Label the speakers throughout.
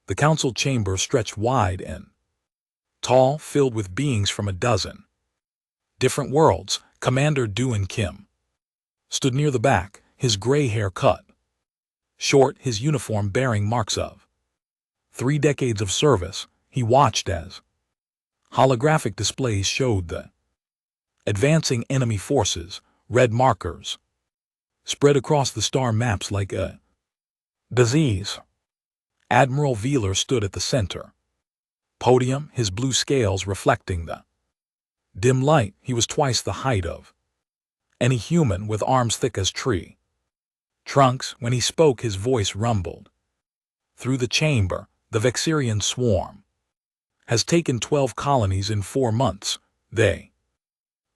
Speaker 1: The council chamber stretched wide and tall, filled with beings from a dozen different worlds. Commander Duan Kim stood near the back, his gray hair cut short, his uniform bearing marks of 3 decades of service. He watched as holographic displays showed the advancing enemy forces. Red markers spread across the star maps like a disease. Admiral Veeler stood at the center podium, his blue scales reflecting the dim light. He was twice the height of any human, with arms thick as tree trunks. When he spoke, his voice rumbled through the chamber. The Vexirian swarm has taken 12 colonies in 4 months. They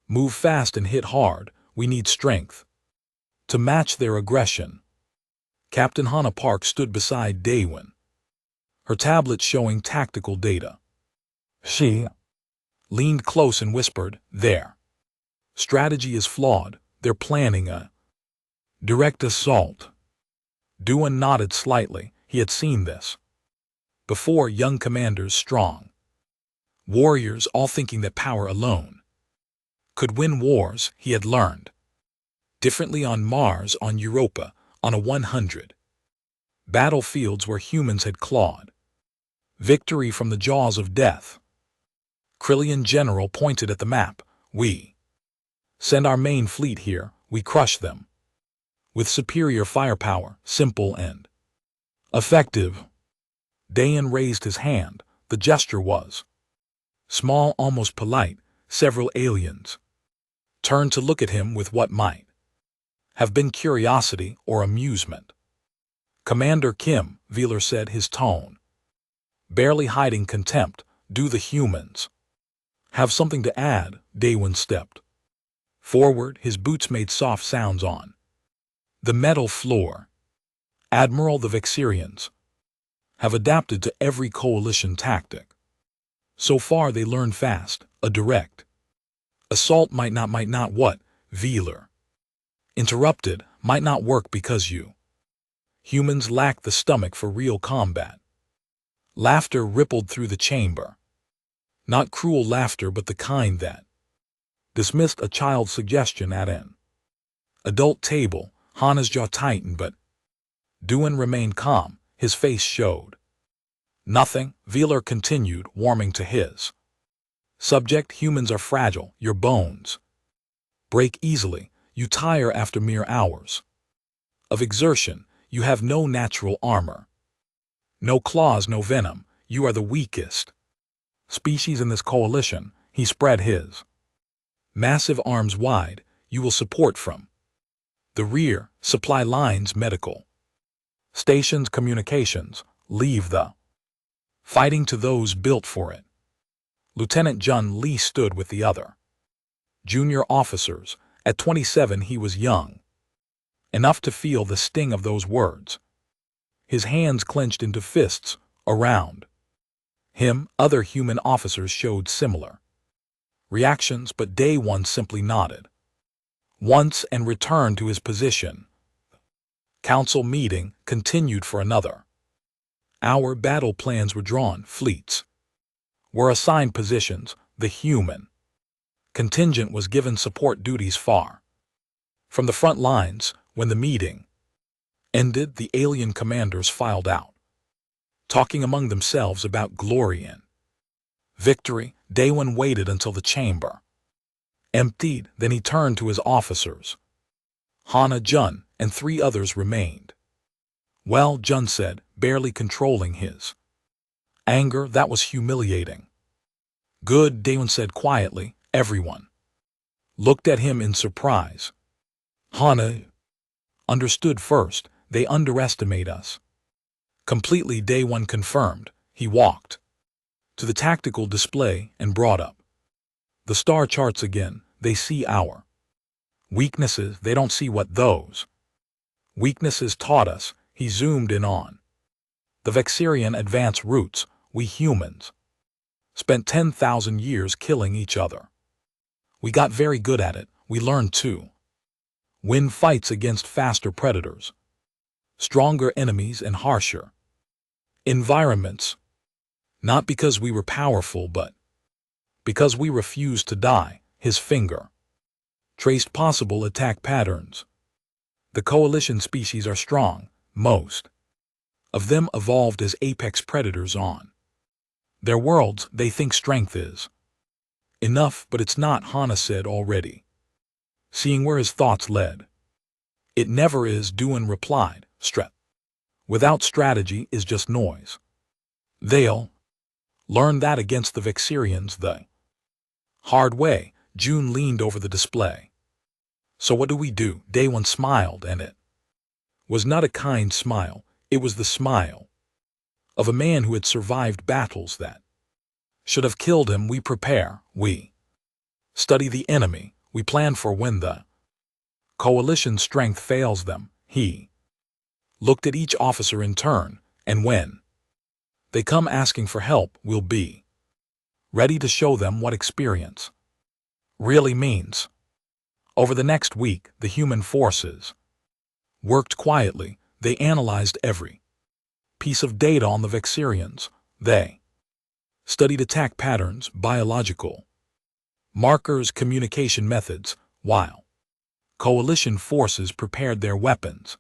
Speaker 1: move fast and hit hard. We need strength to match their aggression. Captain Hannah Park stood beside Daewon, her tablet showing tactical data. She leaned close and whispered, "Their strategy is flawed. They're planning a direct assault." Duan nodded slightly. He had seen this before. Young commanders, strong warriors, all thinking that power alone could win wars. He had learned differently on Mars, on Europa, on a 100 battlefields where humans had clawed victory from the jaws of death. Krillian general pointed at the map. "We send our main fleet here. We crush them with superior firepower, simple and effective." Dayan raised his hand. The gesture was small, almost polite. Several aliens turned to look at him with what might have been curiosity or amusement. "Commander Kim," Veeler said, his tone barely hiding contempt, "do the humans have something to add?" Daewon stepped forward. His boots made soft sounds on the metal floor. "Admiral, the Vexirians have adapted to every coalition tactic. So far they learn fast. A direct assault might not what?" Veeler interrupted. "Might not work because you humans lack the stomach for real combat." Laughter rippled through the chamber. Not cruel laughter, but the kind that dismissed a child's suggestion at an adult table. Hannah's jaw tightened, but Duan remained calm. His face showed nothing. Veeler continued, warming to his subject. "Humans are fragile. Your bones break easily. You tire after mere hours of exertion. You have no natural armor, no claws, no venom. You are the weakest species in this coalition." He spread his massive arms wide. "You will support from the rear, supply lines, medical stations, communications. Leave the fighting to those built for it." Lieutenant Jun Lee stood with the other junior officers. At 27 he was young enough to feel the sting of those words. His hands clenched into fists. Around him, other human officers showed similar reactions, but Daewon simply nodded once and returned to his position. Council meeting continued for another hour. Battle plans were drawn. Fleets were assigned positions. The human contingent was given support duties far from the front lines. When the meeting ended, the alien commanders filed out, talking among themselves about glory and victory. Daewon waited until the chamber emptied. Then he turned to his officers. Hannah, Jun, and 3 others remained. "Well," Jun said, barely controlling his anger, "that was humiliating." "Good," Daewon said quietly. Everyone looked at him in surprise. Hannah understood first. "They underestimate us completely," Daewon confirmed. He walked to the tactical display and brought up the star charts again. "They see our weaknesses. They don't see what those weaknesses taught us." He zoomed in on the Vexirian advance routes. "We humans spent 10,000 years killing each other. We got very good at it. We learned to win fights against faster predators, stronger enemies, and harsher environments. Not because we were powerful, but because we refused to die. His finger traced possible attack patterns. The coalition species are strong. Most of them evolved as apex predators on their worlds. They think strength is enough, but it's not, Hana said, already seeing where his thoughts led. It never is, Duan replied. Without strategy is just noise. They'll learn that against the Vexirians the hard way. June leaned over the display. So what do we do? Daewon smiled, and it was not a kind smile. It was the smile of a man who had survived battles that should have killed him. We prepare. We study the enemy. We plan for when the coalition's strength fails them. He looked at each officer in turn, and when they come asking for help, we'll be ready to show them what experience really means. Over the next week, the human forces worked quietly. They analyzed every piece of data on the Vexirians. They studied attack patterns, biological markers, communication methods, while coalition forces prepared their weapons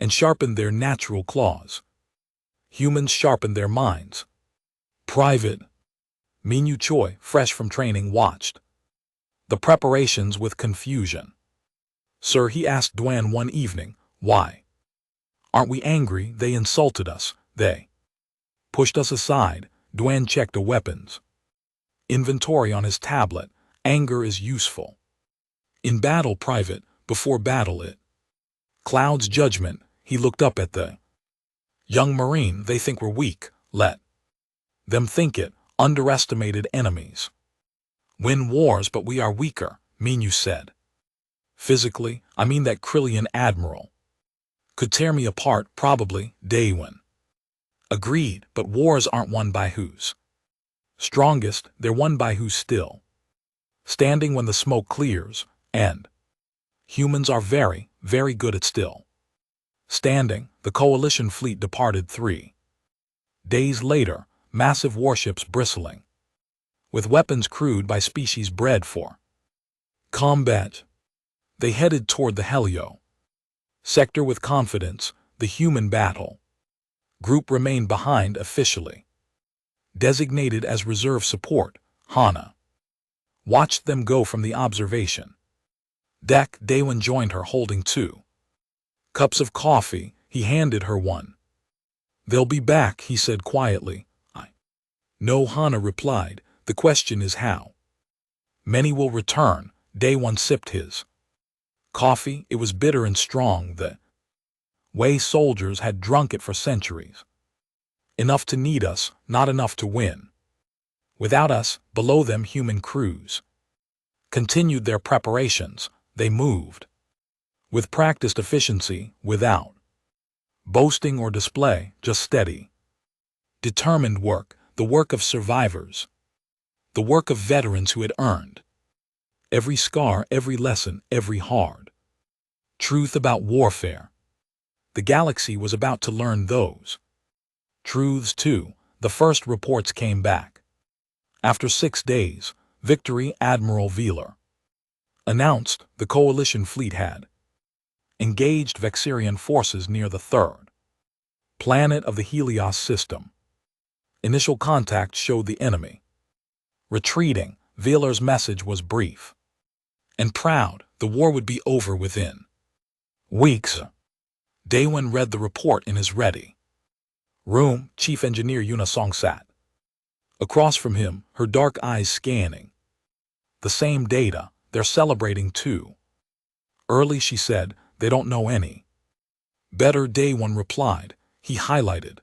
Speaker 1: and sharpened their natural claws. Humans sharpened their minds. Private Minyu Choi, fresh from training, watched the preparations with confusion. Sir, he asked Duan one evening, why aren't we angry? They insulted us. They pushed us aside. Duan checked a weapons inventory on his tablet. Anger is useful in battle, Private. Before battle it clouds judgment. He looked up at the young Marine. They think we're weak. Let them think it. Underestimated enemies win wars, but we are weaker, Minyu said. Physically, I mean that Krillian admiral could tear me apart, probably, Daewon agreed, but wars aren't won by who's strongest, they're won by who's still standing when the smoke clears, and humans are very, very good at still standing. The coalition fleet departed 3 days later, massive warships bristling with weapons crewed by species bred for combat. They headed toward the Helio sector with confidence. The human battle group remained behind, officially designated as reserve support. Hana watched them go from the observation deck. Daewon joined her, holding 2 cups of coffee. He handed her one. They'll be back, he said quietly. No, Hana replied. The question is how many will return. Daewon sipped his coffee. It was bitter and strong, the way soldiers had drunk it for centuries. Enough to need us, not enough to win. Without us, below them, human crews continued their preparations. They moved with practiced efficiency, without boasting or display, just steady, determined work. The work of survivors. The work of veterans who had earned every scar, every lesson, every hard truth about warfare. The galaxy was about to learn those truths too. The first reports came back. After 6 days, victory. Admiral Veeler announced the coalition fleet had engaged Vexirian forces near the 3rd planet of the Helios system. Initial contact showed the enemy retreating. Veeler's message was brief and proud. The war would be over within weeks. Daewon read the report in his ready room. Chief Engineer Yuna Song sat across from him, her dark eyes scanning the same data. They're celebrating too early, she said. They don't know any better, Daewon replied. He highlighted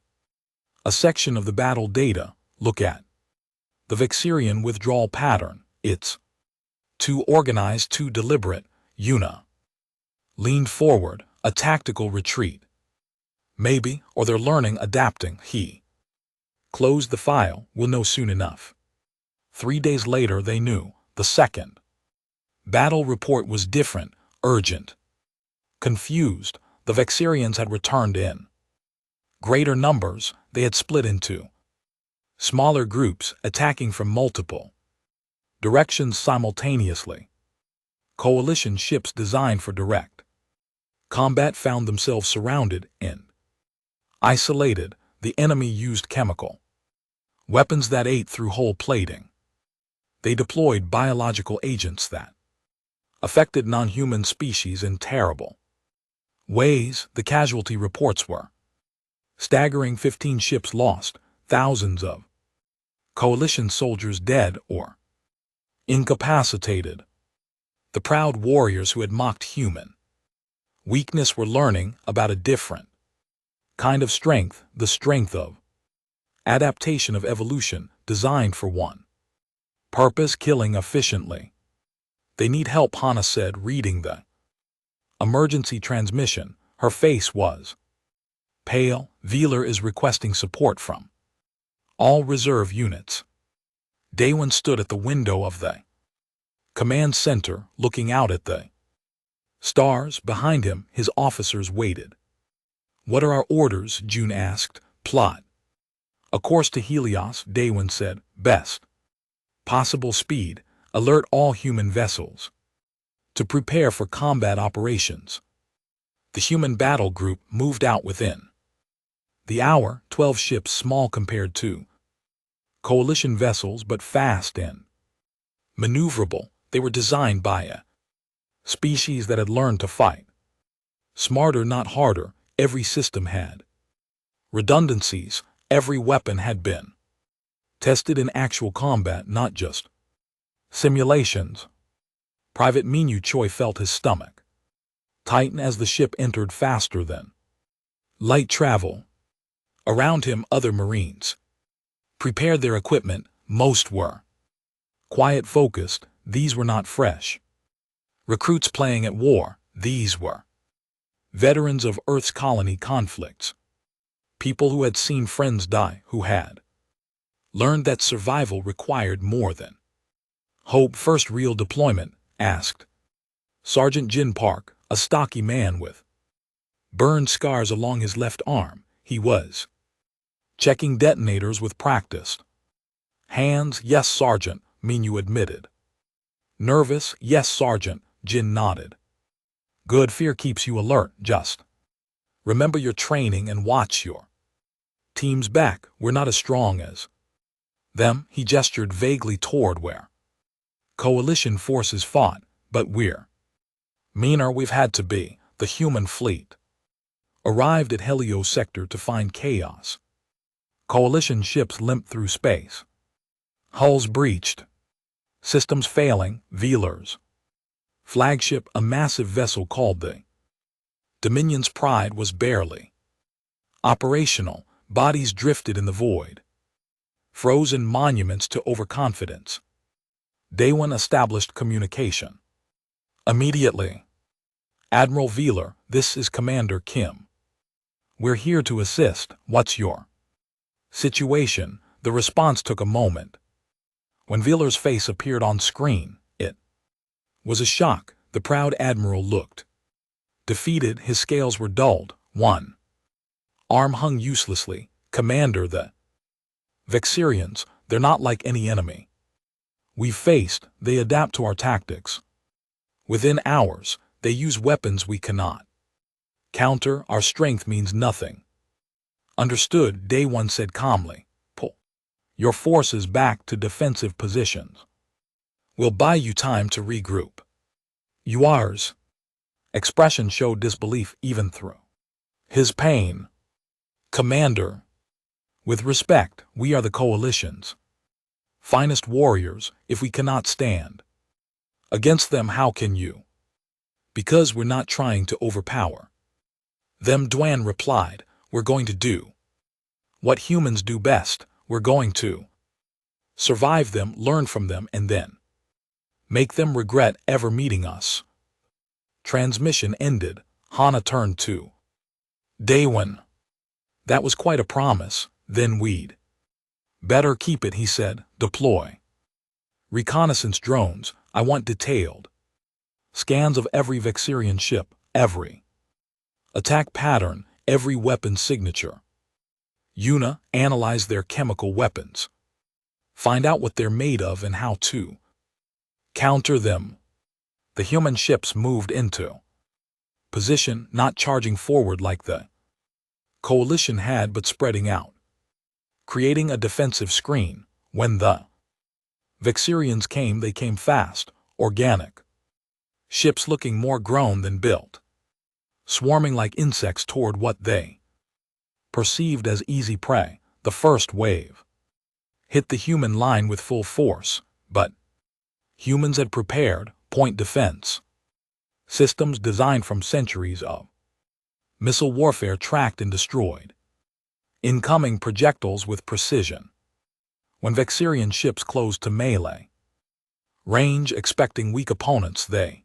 Speaker 1: a section of the battle data. Look at the Vexirian withdrawal pattern. It's too organized, too deliberate. Yuna leaned forward. A tactical retreat. Maybe, or they're learning, adapting. He closed the file. We'll know soon enough. 3 days later, they knew. The second battle report was different, urgent, confused. The Vexirians had returned in greater numbers. they had split into smaller groups attacking from multiple directions simultaneously. Coalition ships designed for direct combat found themselves surrounded and isolated. The enemy used chemical weapons that ate through hull plating. They deployed biological agents that affected non-human species in terrible ways. The casualty reports were staggering: 15 ships lost, thousands of coalition soldiers dead or incapacitated. The proud warriors who had mocked human weakness were learning about a different kind of strength, the strength of adaptation, of evolution, designed for one purpose: killing efficiently. They need help, Hana said, reading the emergency transmission. Her face was pale. Veeler is requesting support from all reserve units. Daewon stood at the window of the command center, looking out at the stars. Behind him, his officers waited. What are our orders? June asked. Plot a course to Helios, Daewon said. Best possible speed. Alert all human vessels to prepare for combat operations. The human battle group moved out within the hour. 12 ships, small compared to coalition vessels, but fast and maneuverable. They were designed by a species that had learned to fight smarter, not harder. Every system had redundancies. Every weapon had been tested in actual combat, not just simulations. Private Minyu Choi felt his stomach tighten as the ship entered faster than light travel. Around him, other Marines prepared their equipment. Most were quiet, focused. These were not fresh recruits playing at war. These were veterans of Earth's colony conflicts. People who had seen friends die, who had learned that survival required more than hope. First real deployment? Asked Sergeant Jin Park, a stocky man with burn scars along his left arm. He was checking detonators with practiced hands. Yes, Sergeant, Minyu admitted. Nervous? Yes, Sergeant, Jin nodded. Good. Fear keeps you alert. Just remember your training and watch your team's back. We're not as strong as them. He gestured vaguely toward where coalition forces fought, but we're meaner. We've had to be. The human fleet arrived at Helio Sector to find chaos. Coalition ships limped through space. Hulls breached. Systems failing. Veeler's flagship, a massive vessel called the Dominion's Pride, was barely operational. Bodies drifted in the void. Frozen monuments to overconfidence. Daewon established communication immediately. Admiral Veeler, this is Commander Kim. We're here to assist. What's your situation? The response took a moment. When Veeler's face appeared on screen, it was a shock. The proud admiral looked defeated. His scales were dulled. One arm hung uselessly. Commander, the Vexirians, they're not like any enemy we've faced. They adapt to our tactics. Within hours, they use weapons we cannot counter. Our strength means nothing. Understood, Daewon said calmly. Pull your forces back to defensive positions. We'll buy you time to regroup. Yours expression showed disbelief even through his pain. Commander, with respect, we are the coalition's finest warriors. If we cannot stand against them, how can you? Because we're not trying to overpower them, Dwan replied. We're going to do what humans do best. We're going to survive them, learn from them, and then make them regret ever meeting us. Transmission ended. Hana turned to Daewon. That was quite a promise. Then we'd better keep it, he said. Deploy reconnaissance drones. I want detailed scans of every Vexirian ship, every attack pattern, every weapon signature. Yuna analyzed their chemical weapons. Find out what they're made of and how to counter them. The human ships moved into position, not charging forward like the coalition had, but spreading out, creating a defensive screen. When the Vexirians came, they came fast, organic. Ships looking more grown than built, swarming like insects toward what they perceived as easy prey. The first wave hit the human line with full force, but humans had prepared point defense systems designed from centuries of missile warfare, tracked and destroyed incoming projectiles with precision. When Vexirian ships closed to melee range, expecting weak opponents, they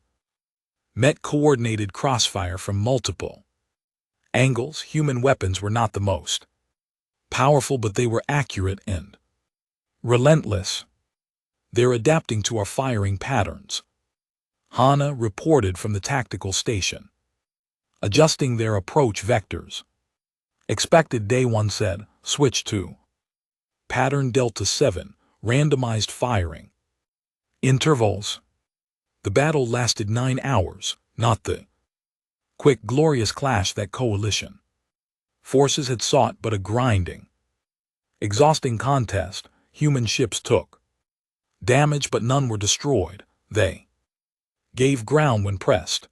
Speaker 1: met coordinated crossfire from multiple angles. Human weapons were not the most powerful, but they were accurate and relentless. They're adapting to our firing patterns, Hana reported from the tactical station, adjusting their approach vectors. Expected, Day 1 said. Switch to pattern Delta 7, randomized firing intervals. The battle lasted 9 hours, not the quick, glorious clash that coalition forces had sought, but a grinding, exhausting contest. Human ships took damage, but none were destroyed. They gave ground when pressed,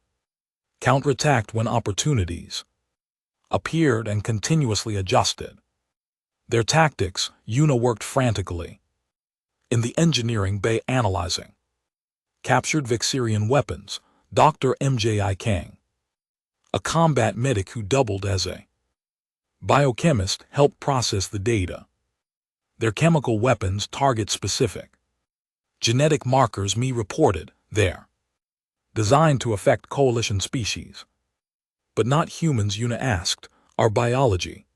Speaker 1: counterattacked when opportunities appeared, and continuously adjusted their tactics. Yuna worked frantically in the engineering bay, analyzing captured Vexirian weapons. Dr. MJI Kang, a combat medic who doubled as a biochemist, helped process the data. Their chemical weapons target specific genetic markers, Me reported. They're designed to affect coalition species, but not humans. Yuna asked, our biology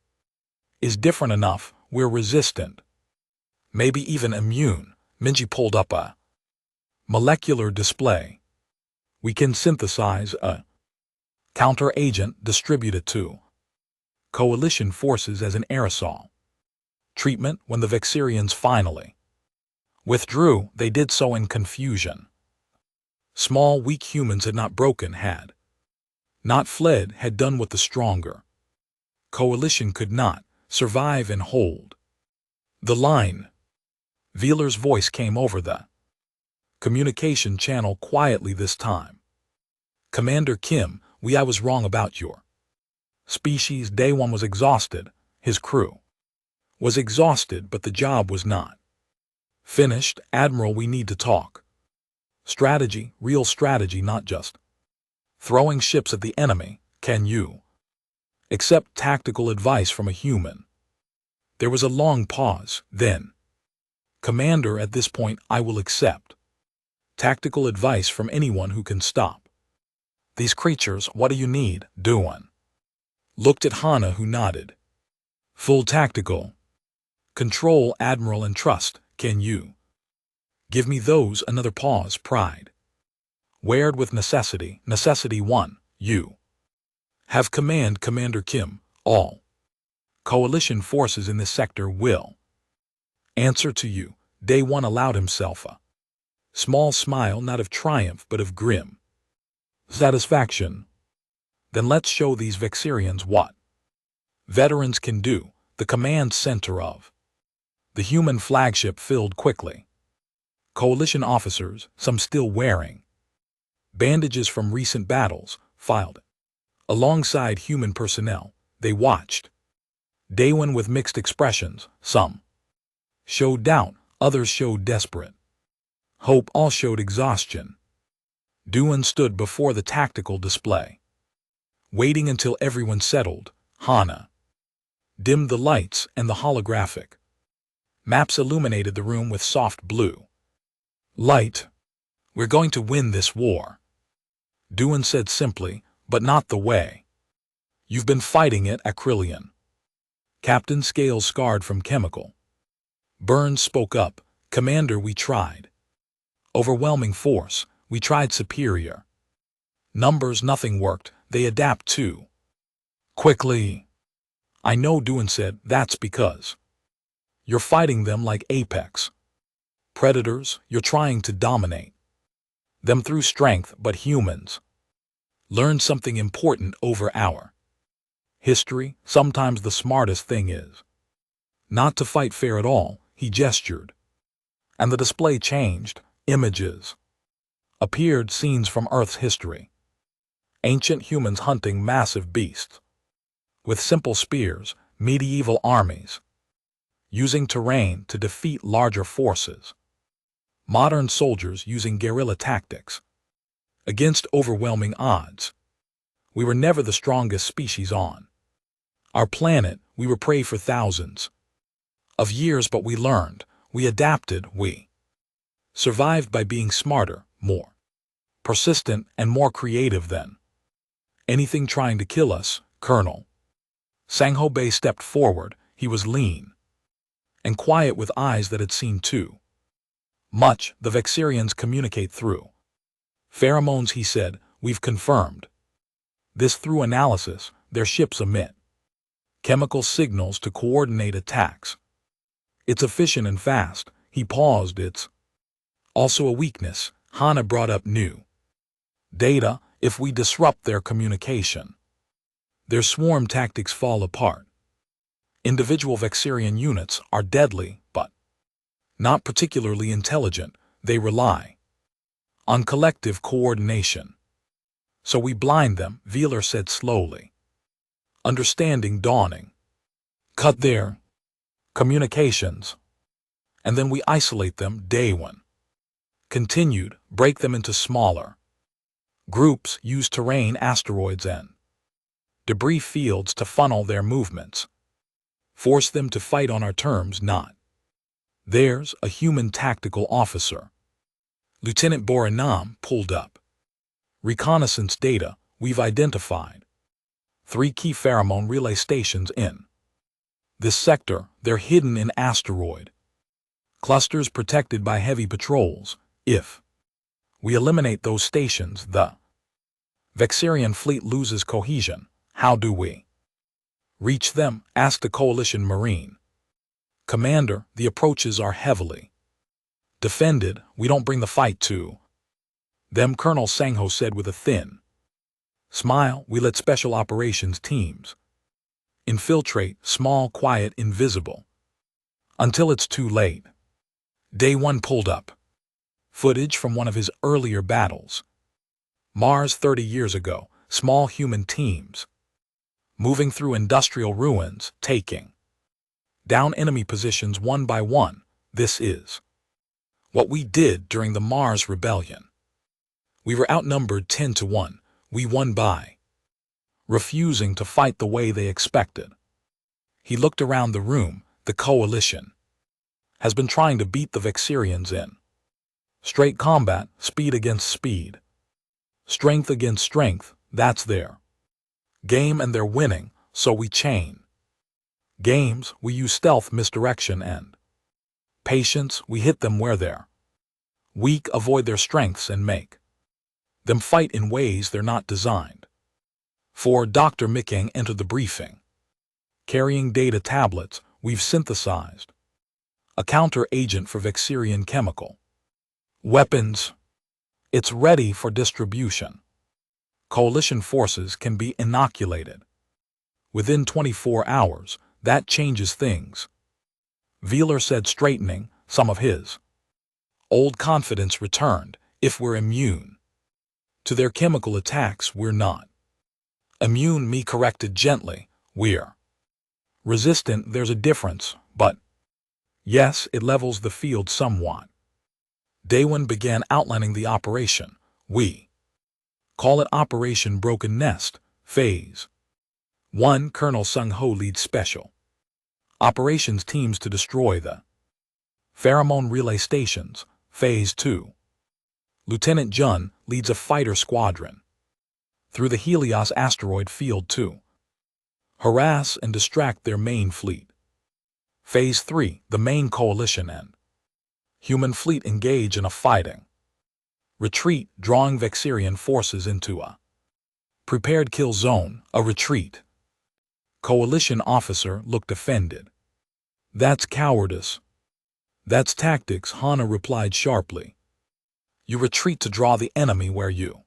Speaker 1: is different enough, we're resistant, maybe even immune. Minji pulled up a molecular display. We can synthesize a counter agent, distribute it to coalition forces as an aerosol treatment. When the Vexirians finally withdrew, they did so in confusion. Small, weak humans had not broken, had not fled, had done what the stronger coalition could not: survive and hold the line. Veeler's voice came over the communication channel quietly this time. Commander Kim, I was wrong about your species. Day 1 was exhausted. His crew was exhausted, but the job was not finished. Admiral, we need to talk strategy, real strategy, not just throwing ships at the enemy. Can you accept tactical advice from a human? There was a long pause. Then, Commander, at this point I will accept tactical advice from anyone who can stop these creatures. What do you need? Duan looked at Hana, who nodded. Full tactical control, Admiral, and trust. Can you give me those? Another pause. Pride weared with necessity. Necessity 1. You have command. Commander Kim, all coalition forces in this sector will answer to you. Day 1 allowed himself a small smile, not of triumph but of grim satisfaction. Then let's show these Vexirians what veterans can do. The command center of the human flagship filled quickly. Coalition officers, some still wearing bandages from recent battles, filed alongside human personnel. They watched Day 1 with mixed expressions. Some showed doubt, others showed desperate hope, all showed exhaustion. Duan stood before the tactical display, waiting until everyone settled. Hana dimmed the lights, and the holographic maps illuminated the room with soft blue light. We're going to win this war, Duan said simply, but not the way you've been fighting it. Acrylian Captain Scales, scarred from chemical burns, spoke up. Commander, we tried overwhelming force. We tried superior numbers. Nothing worked. They adapt too quickly. I know, Duan said. That's because you're fighting them like apex predators. You're trying to dominate them through strength, but humans learn something important over our history. Sometimes the smartest thing is not to fight fair at all. He gestured, and the display changed. Images appeared, scenes from Earth's history. Ancient humans hunting massive beasts with simple spears, medieval armies using terrain to defeat larger forces, modern soldiers using guerrilla tactics against overwhelming odds. We were never the strongest species on our planet. We were prey for thousands of years, but we learned, we adapted, we survived by being smarter, more persistent, and more creative than anything trying to kill us. Colonel Sangho Bei stepped forward. He was lean and quiet, with eyes that had seen too much. The Vexirians communicate through pheromones, he said. We've confirmed this through analysis. Their ships emit chemical signals to coordinate attacks. It's efficient and fast. He paused. It's also a weakness. Hana brought up new data. If we disrupt their communication, their swarm tactics fall apart. Individual Vexirian units are deadly, but not particularly intelligent. They rely on collective coordination. So we blind them, Wheeler said slowly. Understanding dawning. Cut their communications, and then we isolate them. Daewon continued. Break them into smaller groups. Use terrain, asteroids, and debris fields to funnel their movements. Force them to fight on our terms, not theirs. A human tactical officer, Lieutenant Boranam, pulled up reconnaissance data. We've identified 3 key pheromone relay stations in this sector. They're hidden in asteroid clusters protected by heavy patrols. If we eliminate those stations, the Vexirian fleet loses cohesion. How do we reach them? Asked a coalition marine commander. The approaches are heavily defended. We don't bring the fight to them, Colonel Sangho said with a thin smile. We let special operations teams infiltrate, small, quiet, invisible, until it's too late. Daewon pulled up footage from one of his earlier battles. Mars 30 years ago. Small human teams moving through industrial ruins, taking down enemy positions one by one. This is what we did during the Mars Rebellion. We were outnumbered 10 to 1. We won by refusing to fight the way they expected. He looked around the room. The coalition has been trying to beat the Vexirians in straight combat, speed against speed, strength against strength. That's their game, and they're winning. So we chain games. We use stealth, misdirection, and patience. We hit them where they're weak, avoid their strengths, and make them fight in ways they're not designed for. Dr. Mikang entered the briefing, carrying data tablets. We've synthesized a counter-agent for Vexirian chemical weapons. It's ready for distribution. Coalition forces can be inoculated within 24 hours. That changes things, Wheeler said, straightening. Some of his old confidence returned. If we're immune to their chemical attacks, we're not immune, me corrected gently. We're resistant. There's a difference, but yes, it levels the field somewhat. Daewon began outlining the operation. We call it Operation Broken Nest. Phase 1. Colonel Sung-ho leads special operations teams to destroy the pheromone relay stations. Phase 2. Lieutenant Jun leads a fighter squadron through the Helios asteroid field to harass and distract their main fleet. Phase 3. The main coalition and human fleet engage in a fighting retreat, drawing Vexirian forces into a prepared kill zone. A retreat Coalition officer looked offended. That's cowardice. That's tactics, Hana replied sharply. You retreat to draw the enemy where you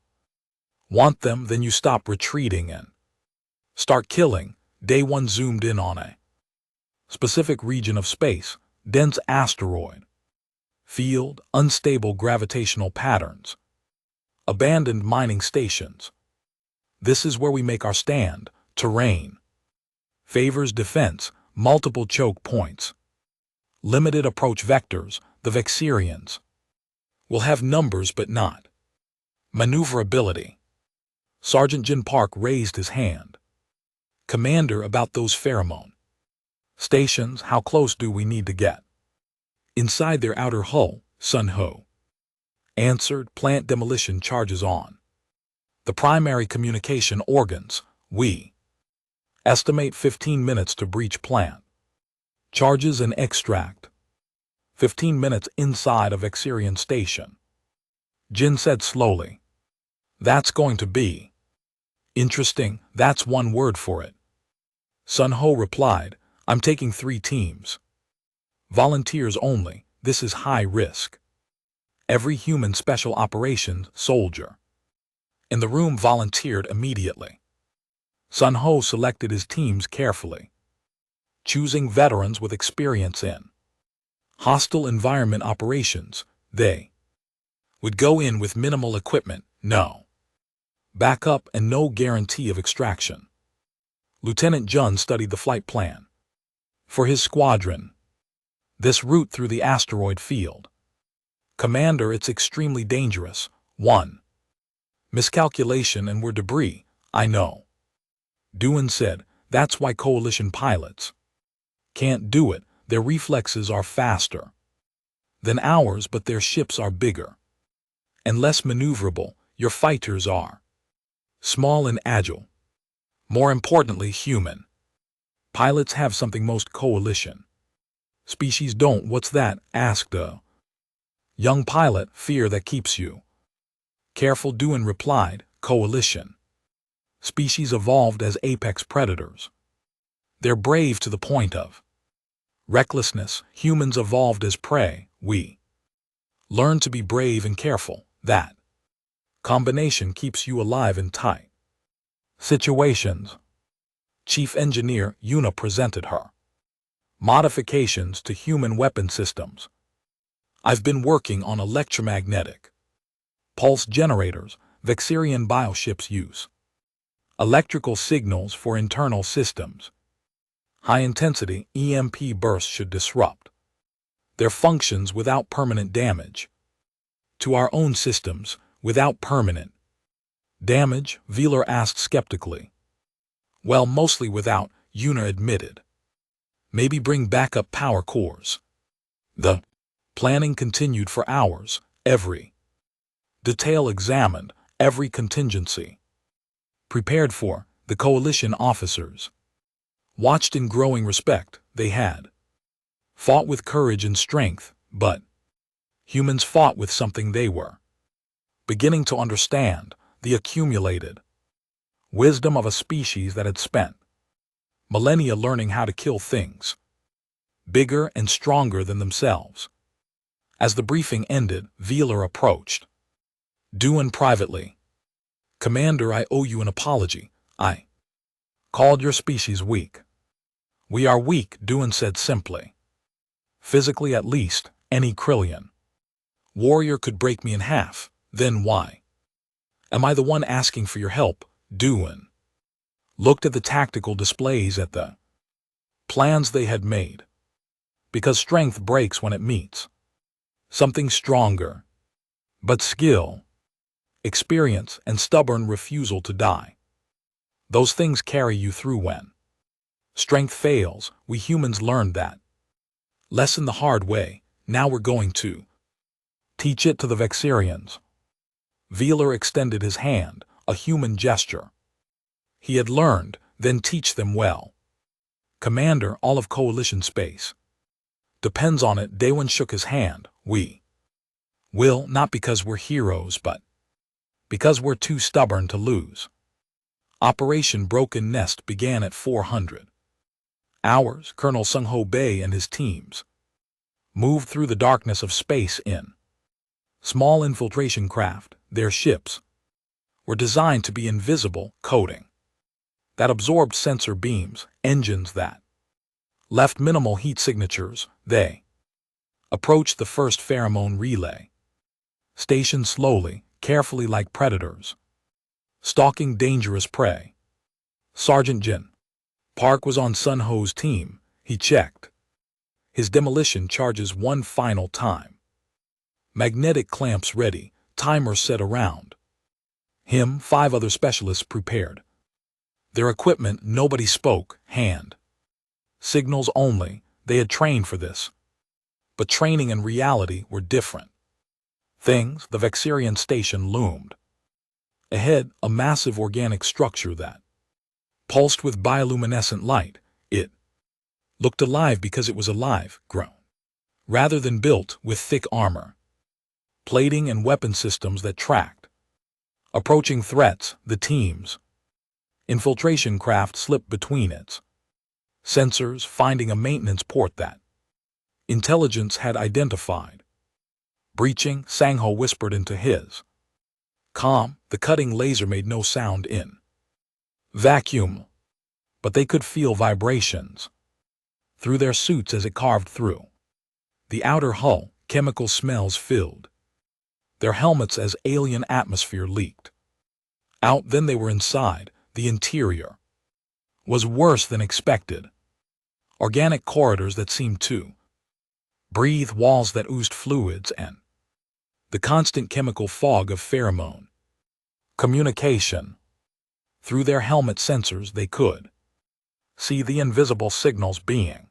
Speaker 1: want them, then you stop retreating and start killing. Day 1 zoomed in on a specific region of space, dense asteroid field, unstable gravitational patterns, abandoned mining stations. This is where we make our stand. Terrain favors defense, multiple choke points, limited approach vectors. The Vexirians will have numbers but not maneuverability. Sergeant Jin Park raised his hand. Commander, about those pheromone stations, how close do we need to get? Inside their outer hull, Sun Ho answered. Plant demolition charges on the primary communication organs. We estimate 15 minutes to breach plant charges and extract. 15 minutes inside of Vexirian station. Jin said slowly. That's going to be interesting. That's one word for it. Sun Ho replied, I'm taking 3 teams. Volunteers only. This is high risk. Every human special operations soldier in the room volunteered immediately. Sun Ho selected his teams carefully, choosing veterans with experience in hostile environment operations. They would go in with minimal equipment, no backup, and no guarantee of extraction. Lieutenant Jun studied the flight plan for his squadron. This route through the asteroid field. Commander, it's extremely dangerous. 1 miscalculation and we're debris. I know. Duan said, that's why coalition pilots can't do it. Their reflexes are faster than ours, but their ships are bigger and less maneuverable. Your fighters are small and agile. More importantly, human pilots have something most coalition species don't. What's that? Asked a young pilot. Fear that keeps you careful, Duan replied. Coalition species evolved as apex predators. They're brave to the point of recklessness. Humans evolved as prey. We learn to be brave and careful. That combination keeps you alive in tight situations. Chief Engineer Yuna presented her modifications to human weapon systems. I've been working on electromagnetic pulse generators. Vexirian bioships use electrical signals for internal systems. High-intensity EMP bursts should disrupt their functions without permanent damage to our own systems. Without permanent damage? Veeler asked skeptically. Well, mostly without, Yuna admitted. Maybe bring backup power cores. The planning continued for hours, every detail examined, every contingency prepared for. The coalition officers watched in growing respect. They had fought with courage and strength, but humans fought with something they were beginning to understand, the accumulated wisdom of a species that had spent millennia learning how to kill things bigger and stronger than themselves. As the briefing ended, Veeler approached Duan privately. Commander, I owe you an apology. I called your species weak. We are weak, Duan said simply. Physically, at least. Any Krillian warrior could break me in half. Then why am I the one asking for your help? Duan looked at the tactical displays, at the plans they had made. Because strength breaks when it meets something stronger. But skill, experience, and stubborn refusal to die, those things carry you through when strength fails. We humans learned that lesson the hard way. Now we're going to teach it to the Vexirians. Veeler extended his hand, a human gesture. He had learned, then teach them well. Commander, all of coalition space depends on it. Daewon shook his hand. We will, not because we're heroes, but because we're too stubborn to lose. Operation Broken Nest began at 400 hours. Colonel Sung-Ho Bae and his teams moved through the darkness of space in small infiltration craft. Their ships were designed to be invisible, coating that absorbed sensor beams, engines that left minimal heat signatures. They approached the first pheromone relay station slowly, carefully, like predators stalking dangerous prey. Sergeant Jin Park was on Sun-Ho's team. He checked his demolition charges one final time. Magnetic clamps ready, timer set around him. 5 other specialists prepared their equipment. Nobody spoke, hand signals only. They had trained for this, but training and reality were different things. The Vexirian station loomed ahead, a massive organic structure that pulsed with bioluminescent light. It looked alive because it was alive, grown, rather than built, with thick armor, plating, and weapon systems that tracked approaching threats. The team's infiltration craft slipped between its sensors, finding a maintenance port that intelligence had identified. Breaching, Sang-Ho whispered into his comm. The cutting laser made no sound in vacuum, but they could feel vibrations through their suits as it carved through the outer hull. Chemical smells filled their helmets as alien atmosphere leaked out. Then they were inside. The interior was worse than expected. Organic corridors that seemed to breathe, walls that oozed fluids, and the constant chemical fog of pheromone communication. Through their helmet sensors they could see the invisible signals being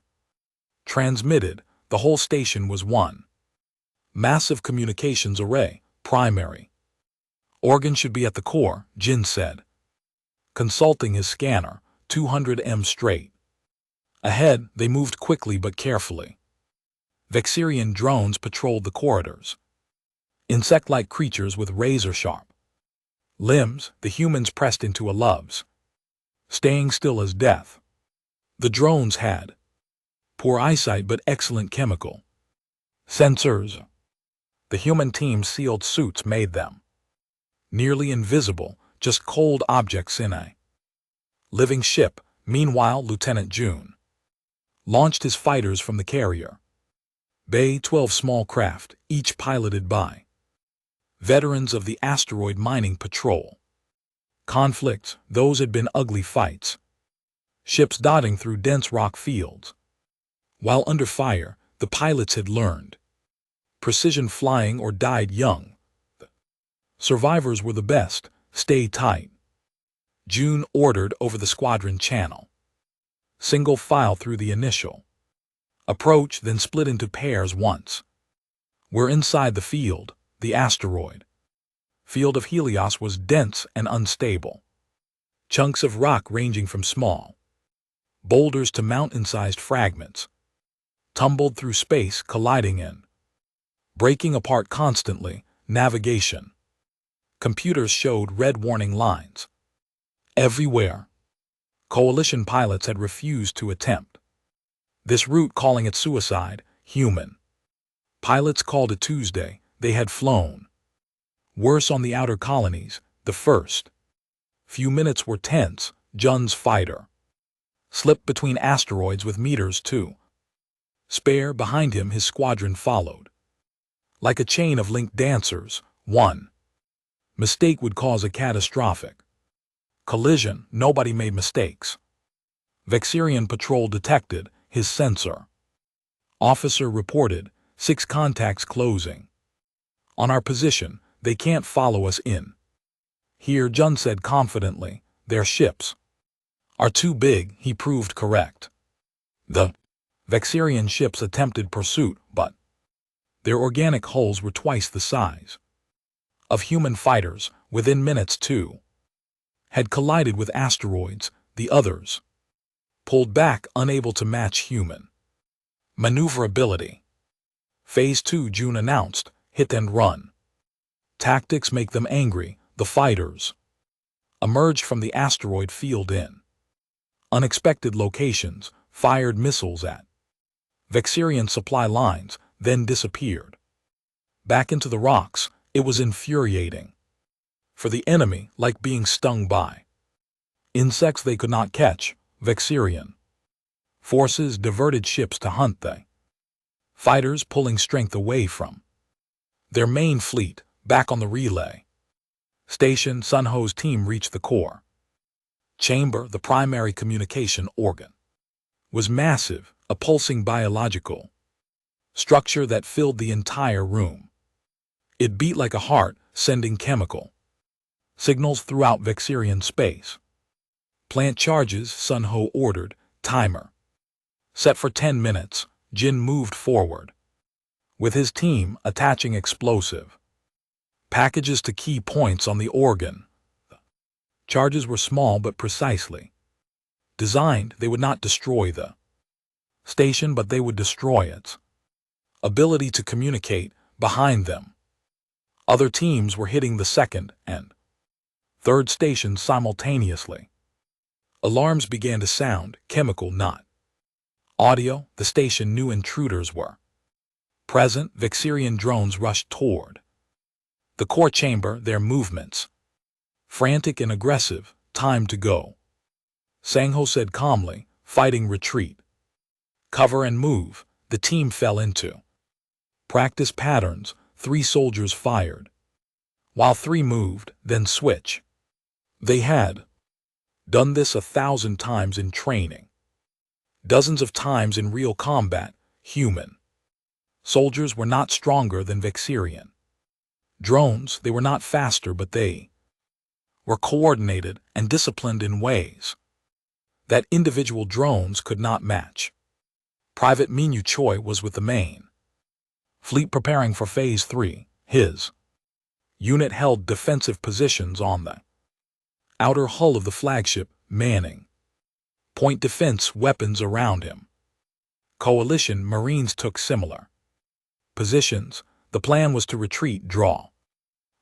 Speaker 1: transmitted. The whole station was one massive communications array. Primary organ should be at the core, Jin said, consulting his scanner. 200 m straight ahead. They moved quickly but carefully. Vexirian drones patrolled the corridors, insect-like creatures with razor-sharp limbs. The humans pressed into a love's staying still as death. The drones had poor eyesight but excellent chemical sensors. The human team's sealed suits made them nearly invisible, just cold objects in a living ship. Meanwhile, Lieutenant June launched his fighters from the carrier bay. 12 small craft, each piloted by veterans of the asteroid mining patrol. Conflicts, those had been ugly fights. Ships dotting through dense rock fields. While under fire, the pilots had learned precision flying or died young. The survivors were the best. Stay tight, June ordered over the squadron channel. Single file through the initial approach, then split into pairs once we're inside the field. The asteroid field of Helios was dense and unstable. Chunks of rock ranging from small boulders to mountain-sized fragments tumbled through space, colliding in, breaking apart constantly. Navigation computers showed red warning lines everywhere. Coalition pilots had refused to attempt this route, calling it suicide. Human pilots called it Tuesday. They had flown worse on the outer colonies. The first few minutes were tense. Jun's fighter slipped between asteroids with meters to spare. Behind him, his squadron followed like a chain of linked dancers. One mistake would cause a catastrophic collision. Nobody made mistakes. Vexirian patrol detected. His sensor officer reported 6 contacts closing on our position. They can't follow us in here, Jun said confidently. Their ships are too big. He proved correct. The Vexirian ships attempted pursuit, but their organic hulls were twice the size of human fighters. Within minutes, 2 had collided with asteroids. The others pulled back, unable to match human maneuverability. Phase 2, June announced. Hit and run tactics make them angry. The fighters emerged from the asteroid field in unexpected locations, fired missiles at Vexirian supply lines, then disappeared. Back into the rocks, it was infuriating. For the enemy, like being stung by insects they could not catch, Vexirian forces diverted ships to hunt the fighters, pulling strength away from their main fleet. Back on the relay station, Sunho's team reached the core chamber. The primary communication organ was massive, a pulsing biological structure that filled the entire room. It beat like a heart, sending chemical signals throughout Vexirian space. Plant charges, Sunho ordered. Timer set for 10 minutes. Jin moved forward with his team, attaching explosive packages to key points on the organ. Charges were small but precisely designed. They would not destroy the station, but they would destroy its ability to communicate. Behind them, other teams were hitting the second and third stations simultaneously. Alarms began to sound, chemical, not audio. The station knew intruders were present. Vexirian drones rushed toward the core chamber, their movements frantic and aggressive. Time to go, Sangho said calmly. Fighting retreat, cover and move. The team fell into practice patterns. 3 soldiers fired, while 3 moved, then switch. They had done this 1,000 times in training, dozens of times in real combat. Human soldiers were not stronger than Vexirian drones. They were not faster, but they were coordinated and disciplined in ways that individual drones could not match. Private Minyu Choi was with the main fleet preparing for Phase 3. His unit held defensive positions on the outer hull of the flagship, manning point defense weapons around him. Coalition Marines took similar positions. The plan was to retreat, draw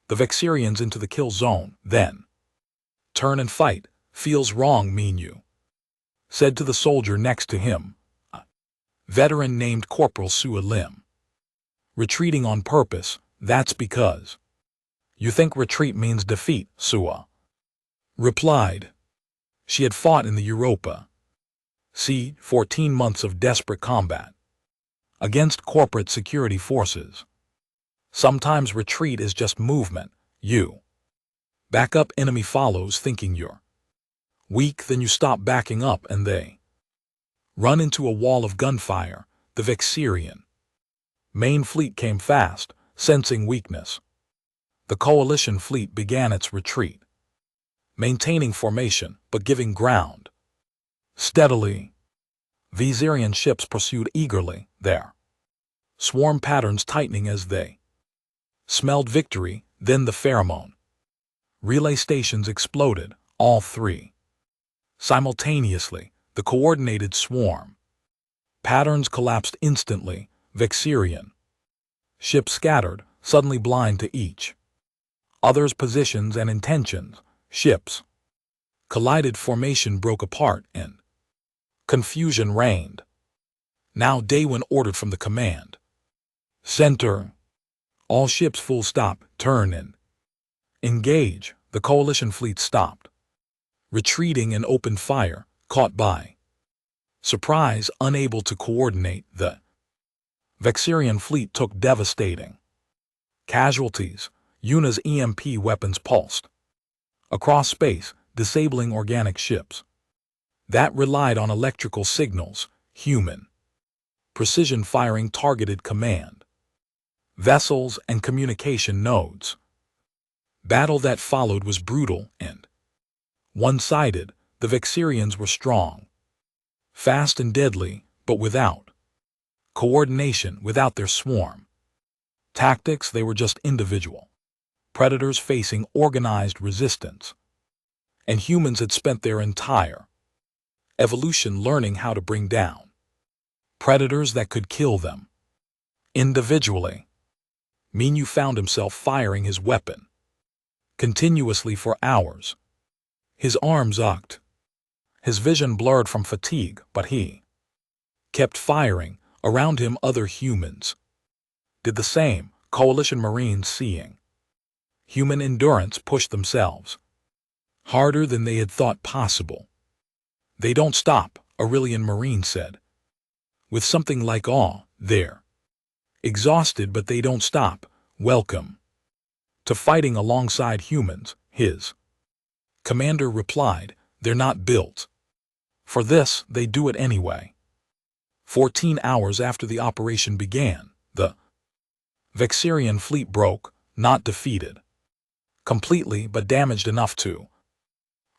Speaker 1: the Vexirians into the kill zone, then turn and fight. Feels wrong, Minyu said to the soldier next to him, a veteran named Corporal Sua Lim. Retreating on purpose, that's because you think retreat means defeat, Sua replied. She had fought in the Europa Sea, 14 months of desperate combat against corporate security forces. Sometimes retreat is just movement. You back up, enemy follows, thinking you're weak, then you stop backing up and they run into a wall of gunfire. The Vexirian main fleet came fast, sensing weakness. The coalition fleet began its retreat, maintaining formation but giving ground steadily. Vexirian ships pursued eagerly, their swarm patterns tightening as they smelled victory. Then the pheromone relay stations exploded, all 3 simultaneously. The coordinated swarm patterns collapsed instantly. Vexirian ships scattered, suddenly blind to each other's positions and intentions. Ships collided, formation broke apart, and confusion reigned. Now Daewon ordered from the command center, all ships full stop, turn and engage. The coalition fleet stopped retreating and opened fire, caught by surprise, unable to coordinate. The Vexirian fleet took devastating casualties. Yuna's EMP weapons pulsed across space, disabling organic ships that relied on electrical signals. Human precision firing targeted command vessels and communication nodes. Battle that followed was brutal and one-sided. The Vexirians were strong, fast and deadly, but without coordination, without their swarm tactics. They were just individual predators facing organized resistance. And humans had spent their entire evolution learning how to bring down predators that could kill them individually. Minyu found himself firing his weapon continuously for hours. His arms ucked. His vision blurred from fatigue, but he kept firing. Around him other humans did the same, Coalition Marines seeing human endurance push themselves harder than they had thought possible. They don't stop, Aurelian Marine said, with something like awe. They're exhausted, but they don't stop. Welcome to fighting alongside humans, his commander replied. They're not built for this, they do it anyway. 14 hours after the operation began, the Vexirian fleet broke, not defeated completely, but damaged enough to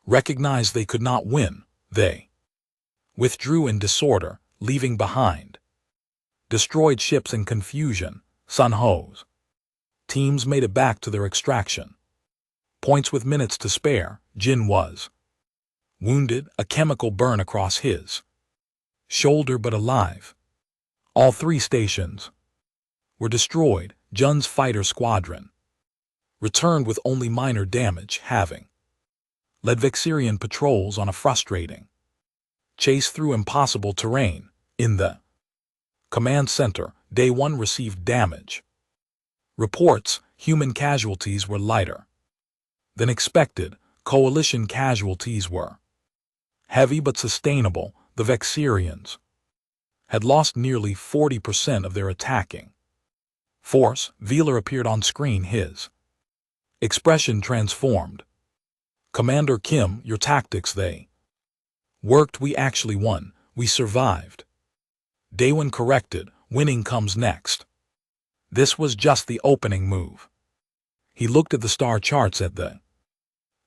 Speaker 1: recognize they could not win. They withdrew in disorder, leaving behind destroyed ships and confusion. Sun Ho's teams made it back to their extraction points with minutes to spare. Jin was wounded, a chemical burn across his shoulder, but alive. All 3 stations were destroyed. Jun's fighter squadron returned with only minor damage, having led Vexirian patrols on a frustrating chase through impossible terrain. In the command center, Day 1 received damage reports. Human casualties were lighter than expected. Coalition casualties were heavy but sustainable. The Vexirians had lost nearly 40% of their attacking force. Veeler appeared on screen, his expression transformed. Commander Kim, your tactics, they worked. We actually won. We survived. Daewon corrected. Winning comes next. This was just the opening move. He looked at the star charts at the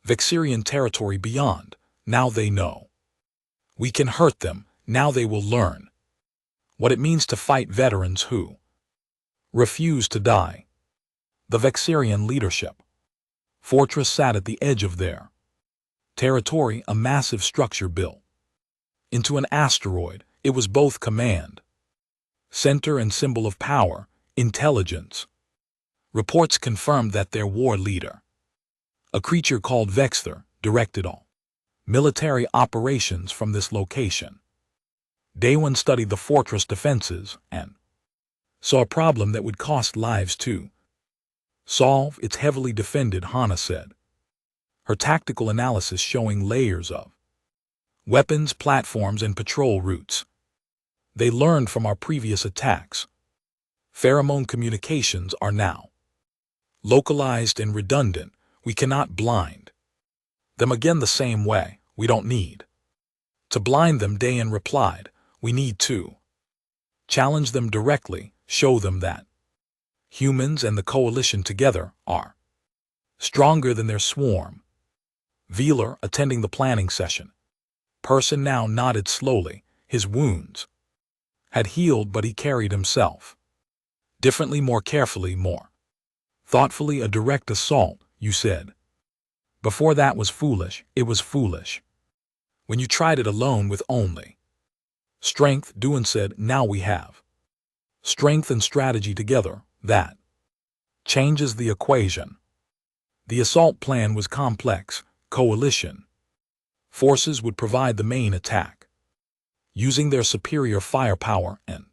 Speaker 1: Vexirian territory beyond. Now they know we can hurt them. Now they will learn what it means to fight veterans who refuse to die. The Vexirian leadership fortress sat at the edge of their territory, a massive structure built into an asteroid. It was both command center and symbol of power. Intelligence reports confirmed that their war leader, a creature called Vexther, directed all military operations from this location. Daewon studied the fortress defenses and saw a problem that would cost lives to solve. It's heavily defended, Hana said, her tactical analysis showing layers of weapons, platforms, and patrol routes. They learned from our previous attacks. Pheromone communications are now localized and redundant. We cannot blind them again the same way. We don't need to blind them, Dayan replied. We need to challenge them directly, show them that humans and the coalition together are stronger than their swarm. Veeler, attending the planning session person, now nodded slowly. His wounds had healed, but he carried himself differently, more carefully, more thoughtfully. A direct assault, you said. Before that was foolish. It was foolish when you tried it alone with only strength, Daewon said. Now we have strength and strategy together. That changes the equation. The assault plan was complex. Coalition forces would provide the main attack, using their superior firepower and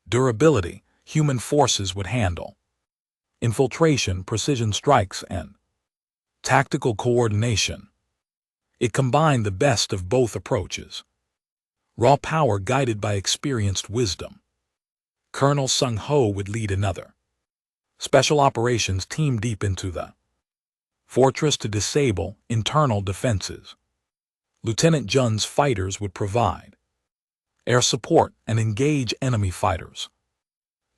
Speaker 1: durability. Human forces would handle infiltration, precision strikes, and tactical coordination. It combined the best of both approaches. Raw power guided by experienced wisdom. Colonel Sung Ho would lead another special operations team deep into the fortress to disable internal defenses. Lieutenant Jun's fighters would provide air support and engage enemy fighters.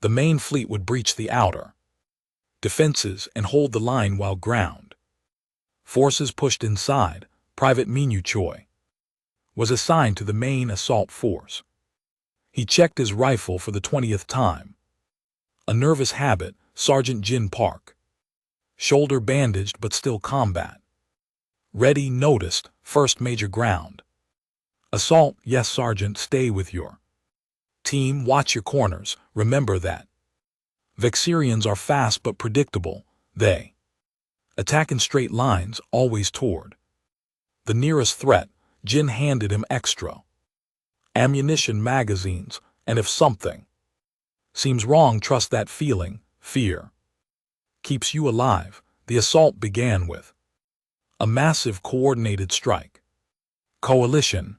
Speaker 1: The main fleet would breach the outer defenses and hold the line while ground forces pushed inside. Private Minyu Choi was assigned to the main assault force. He checked his rifle for the 20th time. A nervous habit. Sergeant Jin Park, shoulder bandaged but still combat ready, noticed. First major ground assault. Yes, Sergeant, stay with your team. Watch your corners. Remember that Vexirians are fast but predictable. They attack in straight lines, always toward The nearest threat, Jin handed him extra ammunition, magazines, and if something seems wrong, trust that feeling. Fear keeps you alive. The assault began with a massive coordinated strike. Coalition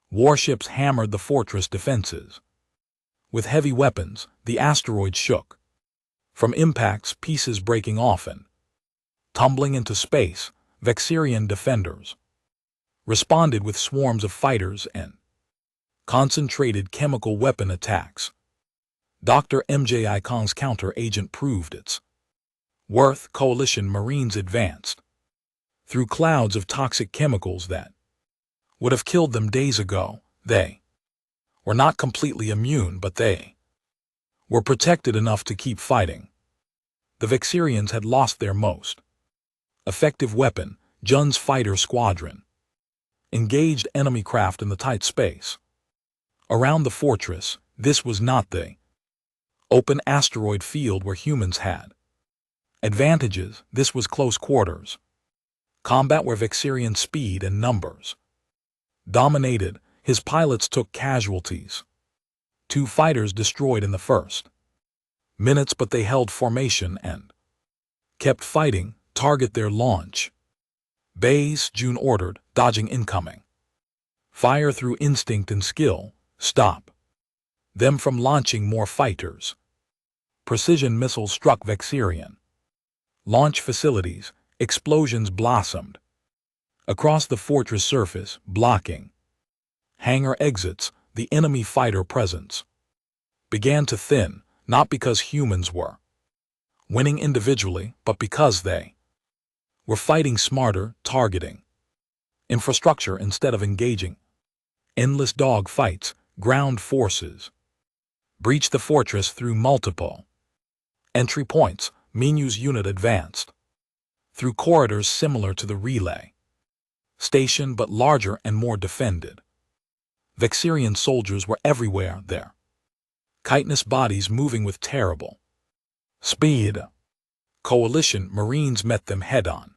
Speaker 1: warships hammered the fortress defenses. With heavy weapons, the asteroid shook. From impacts, pieces breaking off and tumbling into space, Vexirian defenders responded with swarms of fighters and concentrated chemical weapon attacks. Dr. MJ Kong's counter-agent proved its worth. Coalition Marines advanced through clouds of toxic chemicals that would have killed them days ago. They were not completely immune, but they were protected enough to keep fighting. The Vexirians had lost their most effective weapon. Jun's fighter squadron engaged enemy craft in the tight space around the fortress. This was not the open asteroid field where humans had advantages. This was close quarters combat where Vexirian speed and numbers dominated. His pilots took casualties. 2 fighters destroyed in the first minutes, but they held formation and kept fighting. Target their launch bays, Jun ordered, dodging incoming fire through instinct and skill. Stop them from launching more fighters. Precision missiles struck Vexirian launch facilities. Explosions blossomed across the fortress surface, blocking hangar exits. The enemy fighter presence began to thin, not because humans were winning individually, but because they were fighting smarter, targeting infrastructure instead of engaging endless dog fights. Ground forces breached the fortress through multiple entry points. Minu's unit advanced through corridors similar to the relay station, but larger and more defended. Vexirian soldiers were everywhere, their chitinous bodies moving with terrible speed. Coalition Marines met them head-on.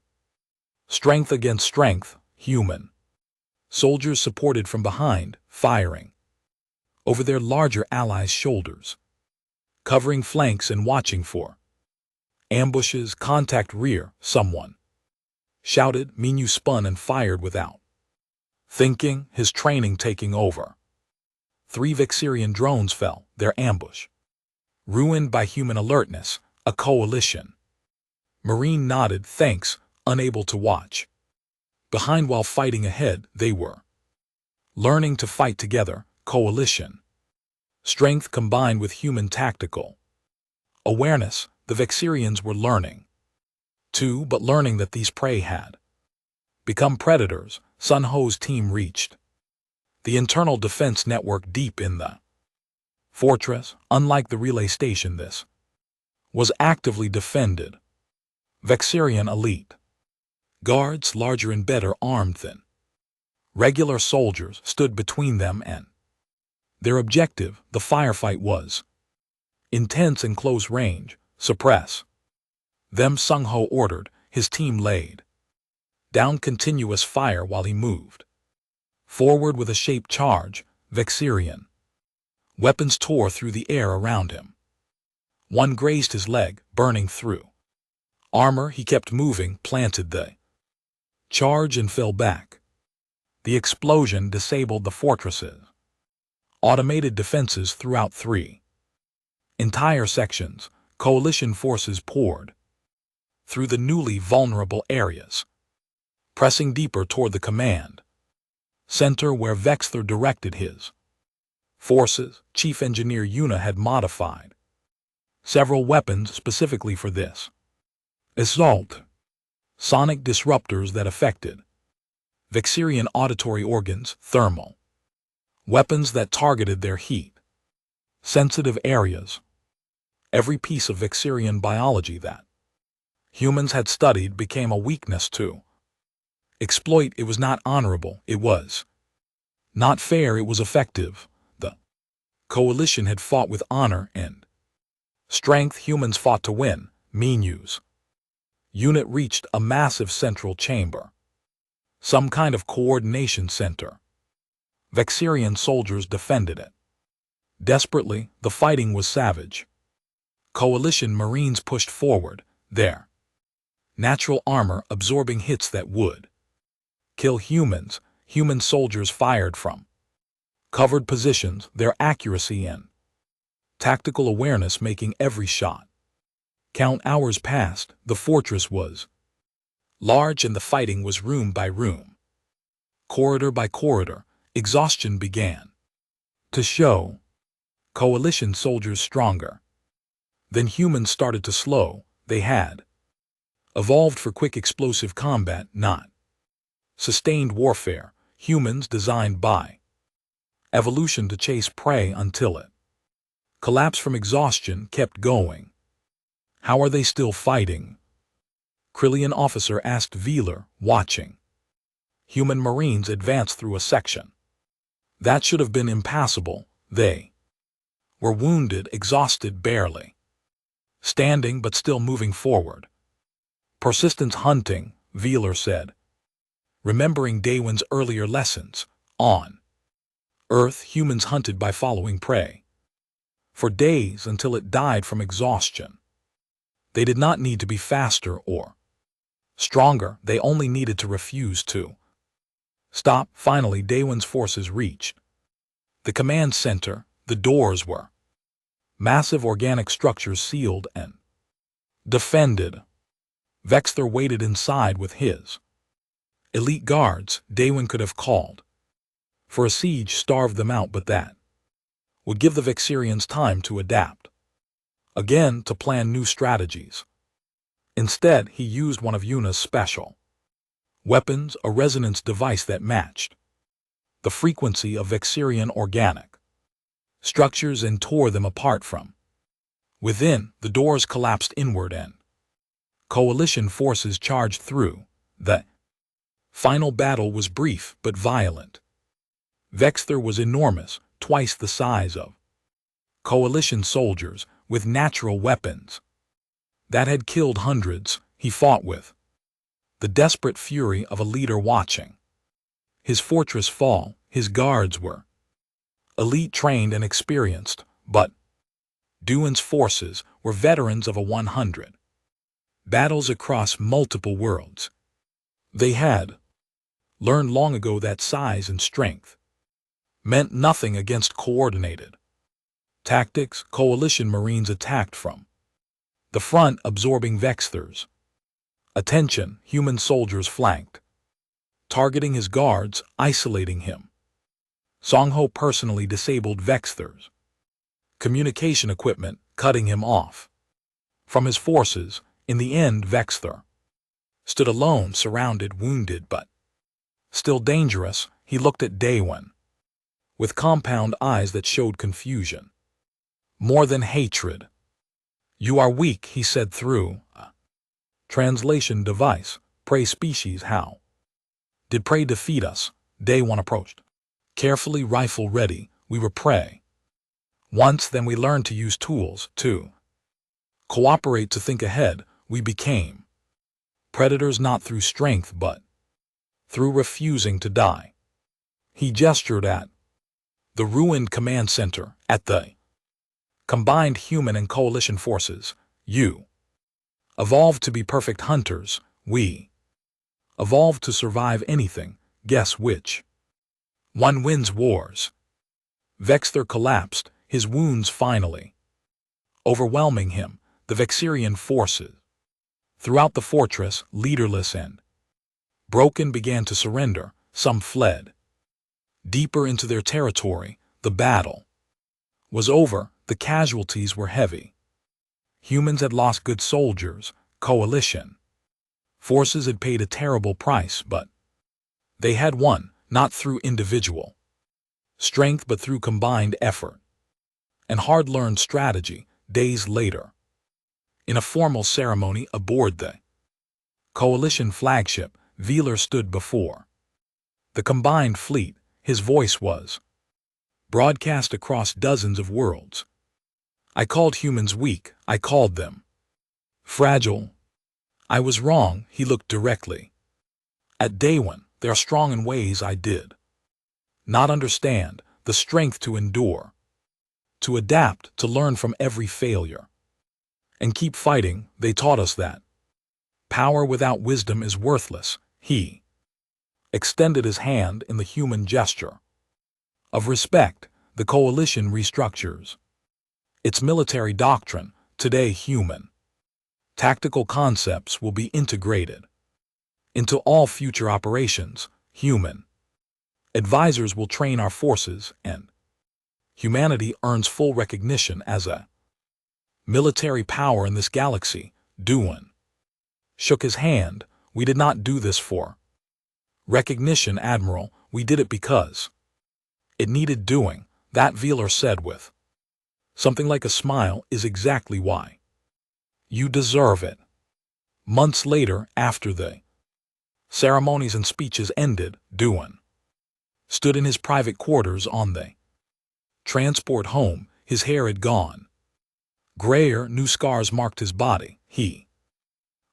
Speaker 1: Strength against strength, human soldiers supported from behind, firing over their larger allies' shoulders, covering flanks and watching for ambushes. Contact rear, someone shouted. Minu spun and fired without thinking, his training taking over. 3 Vexirian drones fell, their ambush ruined by human alertness. A coalition Marine nodded thanks, unable to watch behind while fighting ahead. They were learning to fight together. Coalition strength combined with human tactical awareness. The Vexirians were learning too, but learning that these prey had become predators. Sun Ho's team reached the internal defense network deep in the fortress. Unlike the relay station, this was actively defended. Vexirian elite guards, larger and better armed than regular soldiers, stood between them and their objective. The firefight was intense and close range. Suppress them, Sun Ho ordered. His team laid down continuous fire while he moved forward with a shaped charge. Vexirian weapons tore through the air around him. One grazed his leg, burning through armor. He kept moving, planted the charge and fell back. The explosion disabled the fortress's automated defenses throughout 3 entire sections. Coalition forces poured through the newly vulnerable areas, pressing deeper toward the command center where Vexthor directed his forces. Chief Engineer Yuna had modified several weapons specifically for this assault. Sonic disruptors that affected Vexirian auditory organs, thermal weapons that targeted their heat-sensitive areas. Every piece of Vexirian biology that humans had studied became a weakness to exploit. It was not honorable. It was not fair. It was effective. The coalition had fought with honor and strength. Humans fought to win. Minu's unit reached a massive central chamber Some kind of coordination center. Vexirian soldiers defended it. Desperately, the fighting was savage. Coalition Marines pushed forward, their natural armor absorbing hits that would kill humans. Human soldiers fired from covered positions, their accuracy and tactical awareness making every shot count. Hours passed, the fortress was large and the fighting was room by room. Corridor by corridor, exhaustion began to show. Coalition soldiers stronger than humans started to slow. They had evolved for quick explosive combat, not sustained warfare. Humans designed by evolution to chase prey until it collapsed from exhaustion kept going. How are they still fighting? Krillian officer asked Veeler, watching. Human Marines advanced through a section that should have been impassable. They were wounded, exhausted, barely standing but still moving forward. Persistence hunting, Veeler said, remembering Daywin's earlier lessons. On Earth, humans hunted by following prey for days until it died from exhaustion. They did not need to be faster or stronger, they only needed to refuse to stop. Finally, Daywin's forces reached the command center. The doors were massive organic structures sealed and defended. Vexter waited inside with his elite guards. Daywin could have called for a siege, starved them out, but that would give the Vexirians time to adapt again, to plan new strategies. Instead, he used one of Yuna's special weapons, a resonance device that matched the frequency of Vexirian organic structures and tore them apart from within. The doors collapsed inward and coalition forces charged through. The final battle was brief but violent. Vexter was enormous, twice the size of coalition soldiers, with natural weapons that had killed hundreds. He fought with the desperate fury of a leader watching his fortress fall. His guards were elite, trained and experienced, but Daywin's forces were veterans of 100 battles across multiple worlds. They had learned long ago that size and strength meant nothing against coordinated tactics. Coalition Marines attacked from the front, absorbing Vexter's attention. Human soldiers flanked, targeting his guards, isolating him. Songho personally disabled Vexter's communication equipment, cutting him off from his forces. In the end, Vexter stood alone, surrounded, wounded, but still dangerous. He looked at Daywin with compound eyes that showed confusion more than hatred. "You are weak," he said through a translation device. "Prey species, how did prey defeat us?" Daywin approached, carefully, rifle ready. "We were prey once, then we learned to use tools, to cooperate, to think ahead. We became predators, not through strength but through refusing to die." He gestured at the ruined command center, at the combined human and coalition forces. "You evolved to be perfect hunters. We evolved to survive anything. Guess which one wins wars?" Vexter collapsed, his wounds finally overwhelming him. The Vexirian forces throughout the fortress, leaderless and broken, began to surrender. Some fled deeper into their territory. The battle was over. The casualties were heavy. Humans had lost good soldiers. Coalition forces had paid a terrible price, but they had won, not through individual strength but through combined effort and hard-learned strategy. Days later, in a formal ceremony aboard the coalition flagship, Veeler stood before the combined fleet. His voice was broadcast across dozens of worlds. "I called humans weak. I called them fragile. I was wrong." He looked directly at Daywin. They are strong in ways I did not understand, the strength to endure, to adapt, to learn from every failure, and keep fighting. They taught us that power without wisdom is worthless. He extended his hand in the human gesture of respect. The coalition restructures its military doctrine. Today, human tactical concepts will be integrated into all future operations. Human advisors will train our forces, and humanity earns full recognition as a military power in this galaxy. Duan shook his hand. We did not do this for recognition, Admiral. We did it because it needed doing. That Velar said with something like a smile. Is exactly why you deserve it. Months later, after the ceremonies and speeches ended, Duan stood in his private quarters on the transport home. His hair had gone grayer, new scars marked his body. He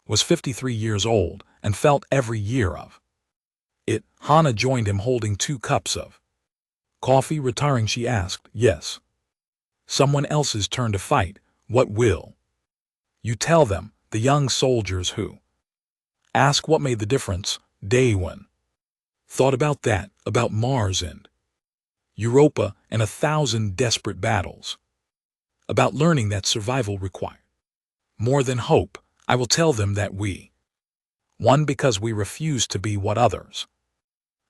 Speaker 1: was 53 years old and felt every year of it. Hana joined him holding 2 cups of coffee. Retiring, she asked, "Yes, someone else's turn to fight. What will you tell them?" The young soldiers who ask what made the difference. Daewon thought about that, about Mars and Europa and 1,000 desperate battles, about learning that survival required more than hope. I will tell them that we won because we refused to be what others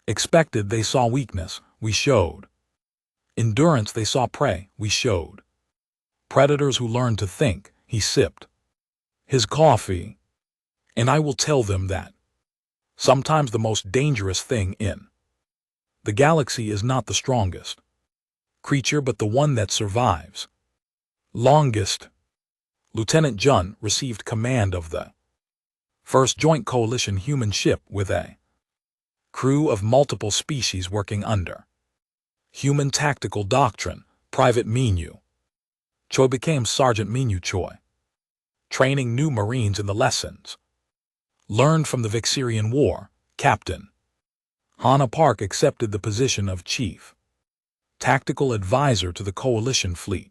Speaker 1: expected. They saw weakness. We showed endurance. They saw prey. We showed predators who learned to think. He sipped his coffee. And I will tell them that sometimes the most dangerous thing in the galaxy is not the strongest creature, but the one that survives longest. Lieutenant Jun received command of the first Joint Coalition human ship with a crew of multiple species working under human tactical doctrine. Private Minyu Choi became Sergeant Minyu Choi, training new Marines in the lessons learned from the Vixirian War. Captain Hana Park accepted the position of Chief Tactical Advisor to the Coalition fleet,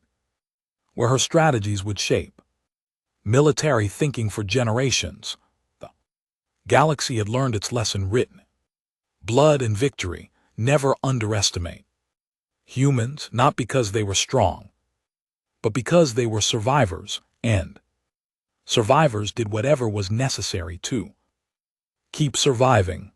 Speaker 1: where her strategies would shape military thinking for generations. The galaxy had learned its lesson written blood and victory. Never underestimate humans, not because they were strong, but because they were survivors, and survivors did whatever was necessary to keep surviving.